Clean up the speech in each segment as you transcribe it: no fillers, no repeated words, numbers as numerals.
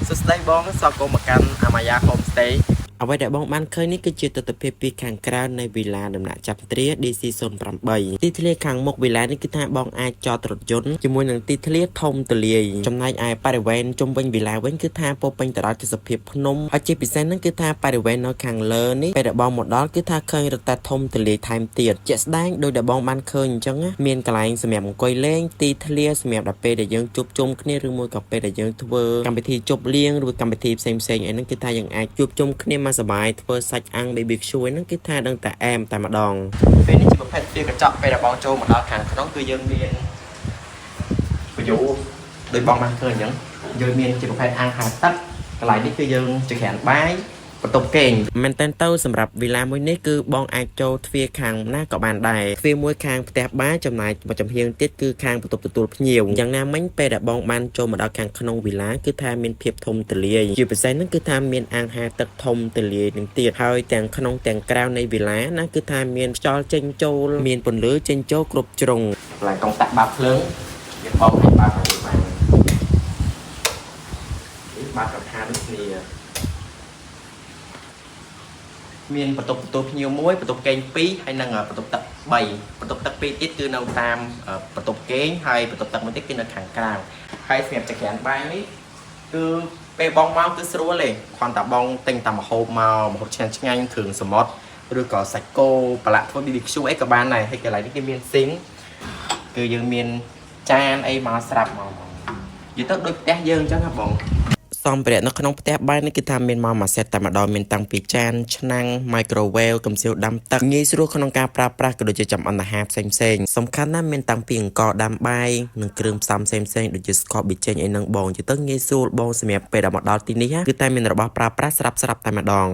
សួស្តីបងស្វាគមន៍មកកាន់ Amaya Homestay អ្វីដែលបងបានឃើញនេះគឺជាទស្សនវិជ្ជាពីខាងក្រៅនៃវិឡាដំណាក់ចាប់ត្រា DC08 ទីធ្លាខាងមុខវិឡានេះគឺថាបងអាចចតរថយន្តជាមួយនឹងទីធ្លាធំទូលាយចំណែកឯបរិវេណជុំវិញវិឡាវិញគឺថាពោពេញទៅដោយទេសភាពភ្នំហើយជាពិសេសហ្នឹងគឺថាបរិវេណនៅខាងលើនេះពេលដែលបងមកដល់គឺថាឃើញរតែធំទូលាយថែមទៀតជាក់ស្ដែងដោយដែលបងបានឃើញអញ្ចឹងមានកន្លែងសម្រាប់អង្គុយលេងទីធ្លាសម្រាប់ដល់ពេលដែលយើងជួបជុំគ្នាឬមួយក៏ពេលដែលយើងធ្វើកម្មវិធីជប់លៀងឬកម្មវិធីផ្សេងៗអីហ្នឹងគឺថាយើងអាចជួបជុំគ្នាមកសប្បាយធ្វើសាច់អាំង BBQ ហ្នឹងគឺថាដឹងតែអែមតែម្ដងពេលនេះជាប្រភេទទ្វារកញ្ចក់ពេលដែលបងចូលមកដល់ខាងក្នុងគឺយើងមានប្រយោជន៍ដោយបងបានឃើញអញ្ចឹងយើងមានជាប្រភេទអាំងហាលទឹកកន្លែងនេះគឺយើងចក្រានបាយបន្ទប់គេងមែនតើទៅសម្រាប់វិឡាមួយនេះគឺបងអាចចូលទ្វារខាងណាក៏បានដែរទ្វារមួយខាងផ្ទះបាយចំណែកមួយចំហៀងទៀតគឺខាងបន្ទប់ទទួលភ្ញៀវយ៉ាងណាមិញពេលដែលបងបានចូលមកដល់ខាងក្នុងវិឡាគឺថាមានភាពធំទូលាយជាពិសេសហ្នឹងគឺថាមានអាងហាលទឹកធំទូលាយនឹងទៀតហើយទាំងក្នុងទាំងក្រៅនៃវិឡាណាគឺថាមានខ្យល់ចេញចូលមានពន្លឺចេញចូលគ្រប់ជ្រុងកន្លែងកង់តាក់បាបភ្លើងយើងបងឲ្យបាបឲ្យបានបាបកថាដូចគ្នាមានបន្ទប់ទទួលភ្ញៀវមួយបន្ទប់គេង2ហើយនិងបន្ទប់ទឹក3បន្ទប់ទឹក2ទៀតគឺនៅតាមបន្ទប់គេងហើយបន្ទប់ទឹកមួយទៀតគឺនៅខាងក្រៅហើយសម្រាប់ចក្រានបាយនេះគឺពេលបងមកគឺស្រួលទេគ្រាន់តែបងទិញតែម្ហូបឆ្ងាញ់ឆ្ងាញ់គ្រឿងសមុទ្រឬក៏សាច់គោប្រឡាក់ធ្វើ BBQ អីក៏បានដែរហើយកន្លែងនេះគេមានស៊ីងគឺយើងមានចានអីមកស្រាប់មកនិយាយទៅដូចផ្ទះយើងអញ្ចឹងហ៎បងសម្ភារៈនៅក្នុងផ្ទះបាយនេះគឺថាមានមកមួយសេតតែម្ដងមានតាំងពីចានឆ្នាំង microwave កំសៀវដាំទឹកងាយស្រួលក្នុងការប្រើប្រាស់ក៏ដូចជាចំអិនអាហារផ្សេងសំខាន់ណាស់មានតាំងពីអង្ករដាំបាយនិងគ្រឿងផ្សំផ្សេងដូចជាស្ករប៊ីចេងអីនឹងបងទៅងាយស្រួលបងសម្រាប់ពេលដល់មកដល់ទីនេះគឺតែមានរបស់ប្រើប្រាស់ស្រាប់តែម្ដង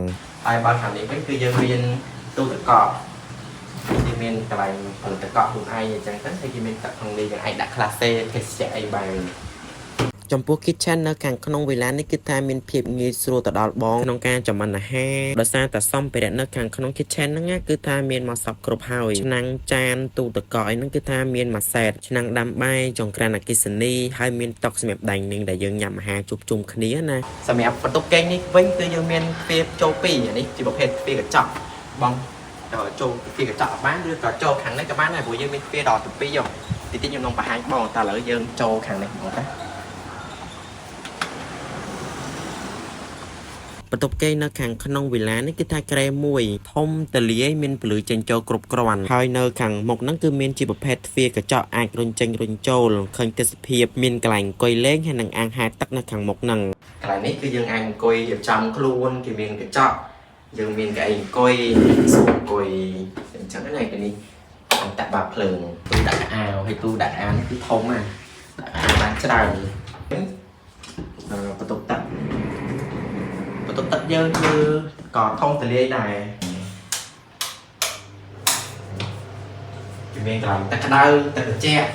ហើយបើខាងនេះវិញគឺយើងមានទូទឹកកកគេមានកន្លែងផលិតទឹកកកខ្លួនឯងអញ្ចឹងទៅហើយគេមានទឹកក្នុងនេះយើងអាចដាក់ក្លាសេភេសជ្ជៈអីបានចំពោះ kitchen នៅខាងក្នុងវិឡានេះគឺថាមានភាពងាយស្រួលទៅដល់បងក្នុងការចម្អិនអាហារដោយសារតែសម្ភារៈនៅខាងក្នុង kitchen ហ្នឹងគឺថាមានមកសពគ្រប់ហើយឆ្នាំងចានទូទឹកកកអីហ្នឹងគឺថាមានមួយសេតឆ្នាំងដាំបាយចង្ក្រានអគ្គិសនីហើយមានតុសម្រាប់ដៃនាងដែលយើងញ៉ាំអាហារជួបជុំគ្នាណាសម្រាប់បន្ទប់គេងនេះវិញគឺយើងមានទ្វារចូល2នេះជាប្រភេទទ្វារកញ្ចក់បងចូលទ្វារកញ្ចក់បានឬក៏ចូលខាងនេះក៏បានដែរព្រោះយើងមានទ្វារដល់ទៅ2តិចខ្ញុំនឹងបង្ហាញបងតែឥឡូវយើងចូលខាងនេះបងតាបន្ទប់គេងនៅខាងក្នុងវិឡានេះគឺថាក្រែមួយធំតលាយមានពន្លឺចេញចូលគ្រប់គ្រាន់ហើយនៅខាងមុខហ្នឹងគឺមានជាប្រភេទទ្វារកញ្ចក់អាចរុញចេញរុញចូលឃើញទេសភាពមានកន្លែងអង្គុយលេងហើយនិងអាងហាលទឹកនៅខាងមុខហ្នឹងកន្លែងនេះគឺយើងអាចអង្គុយរៀបចំខ្លួនគេមានកញ្ចក់យើងមានកៅអីអង្គុយសួរអង្គុយអញ្ចឹងហ្នឹងឯនេះអង្គតាក់បាភ្លើងទូដាក់អាវហើយទូដាក់អាវនេះគឺធំណាស់ដាក់អាវបានច្រើនបន្ទប់ទឹកបន្ទប់ទឹកយើងគឺក៏ធំទូលាយដែរវាមានកន្លែងទឹកក្តៅទឹកត្រជាក់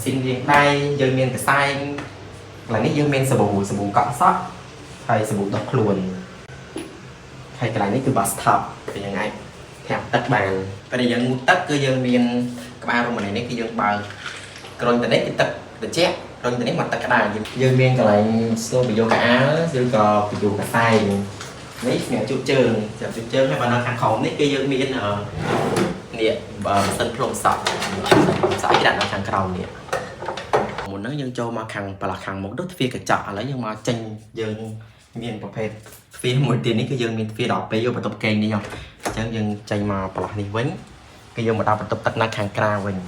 ស៊ីងលាងដៃយើងមានកសែងកន្លែងនេះយើងមានសាប៊ូកក់សក់ហើយសាប៊ូដុសខ្លួនហើយកន្លែងនេះគឺ bathtub គឺយើងអាចធាក់ទឹកបានពេលយើងងូតទឹកគឺយើងមានក្បាលរមណីនេះគឺយើងបើកក្រូញទៅនេះគឺទឹកត្រជាក់រុញទៅនេះមកទឹកក្តៅយើងមានកន្លែងស្នូបយោកាអាលឬក៏ពយោកាសែងនេះសម្រាប់ជូតជើងហើយបើនៅខាងក្រោមនេះគឺយើងមាននេះម៉ាស៊ីនផ្លុំសក់គេដាក់នៅខាងក្រោមនេះមុនហ្នឹងយើងចូលមកខាងប្រឡោះខាងមុខទៅទ្វារកញ្ចក់ឥឡូវយើងមកចេញយើងមានប្រភេទទ្វារមួយទៀតនេះគឺយើងមានទ្វារ12យកបន្ទប់គេងនេះអញ្ចឹងយើងចេញមកប្រឡោះនេះវិញគឺយើងមកដល់បន្ទប់ទឹកនៅខាងក្រៅវិញ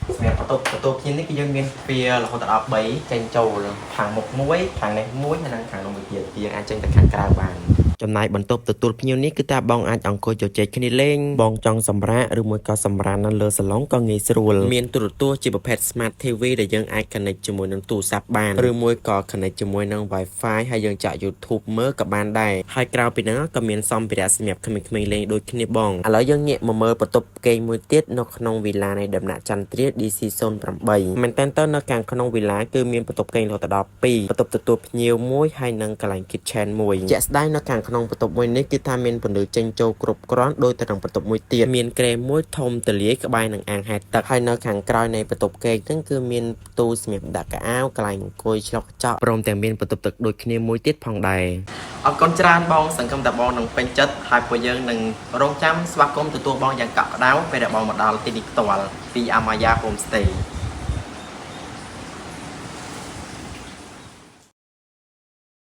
សម្រាប់បន្ទប់ភ្ញៀវនេះគឺយើងមានទ្វាររហូតដល់3ចេញចូលខាងមុខមួយខាងនេះមួយហើយនិងខាងនោះមួយទៀតយើងអាចចេញទៅខាងក្រៅបានចំណែកបន្ទប់ទទួលភ្ញៀវនេះគឺថាបងអាចអង្គុយជជែកគ្នាលេងបងចង់សម្រាកឬមួយក៏សម្រាកនៅលើសាឡុងក៏ងាយស្រួលមានទូរទស្សន៍ជាប្រភេទ Smart TV ដែលយើងអាច connect ជាមួយនឹងទូរស័ព្ទបានឬមួយក៏ connect ជាមួយនឹង Wi-Fi ហើយយើងចាក់ YouTube មើលក៏បានដែរហើយក្រៅពីហ្នឹងក៏មានសម្ភារៈសម្រាប់ក្មេងៗលេងដូចគ្នាបងឥឡូវយើងងាកមកមើលបន្ទប់គេងមួយទៀតនៅក្នុងវិឡានៃដំណាក់ចន្ទ្រា DC08 មែនតើនៅខាងក្នុងវិឡាគឺមានបន្ទប់គេងរហូតដល់2បន្ទប់ទទួលភ្ញៀវមួយហើយនិងកន្លែង kitchen មួយជាក់ស្ដែងនៅខាងក្នុង ក្នុងបន្ទប់មួយនេះគឺថាមានពន្លឺចេញចូលគ្រប់គ្រាន់ដោយទៅនឹងបន្ទប់មួយទៀតមានក្រែមួយធំទលាយក្បែរនឹងអាងហែលទឹកហើយនៅខាងក្រោយនៃបន្ទប់គេងហ្នឹងគឺមានទូសម្រាប់ដាក់កៅអៅកន្លែងអង្គុយឆ្លុកកញ្ចក់ព្រមទាំងមានបន្ទប់ទឹកដូចគ្នាមួយទៀតផងដែរអរគុណច្រើនបងសង្ឃឹមថាបងនឹងពេញចិត្តហើយពួកយើងនឹងរងចាំស្វាគមន៍ទទួលបងយ៉ាងកក់ក្ដៅពេលដែលបងមកដល់ទីនេះផ្ទាល់ពី Amaya Homestay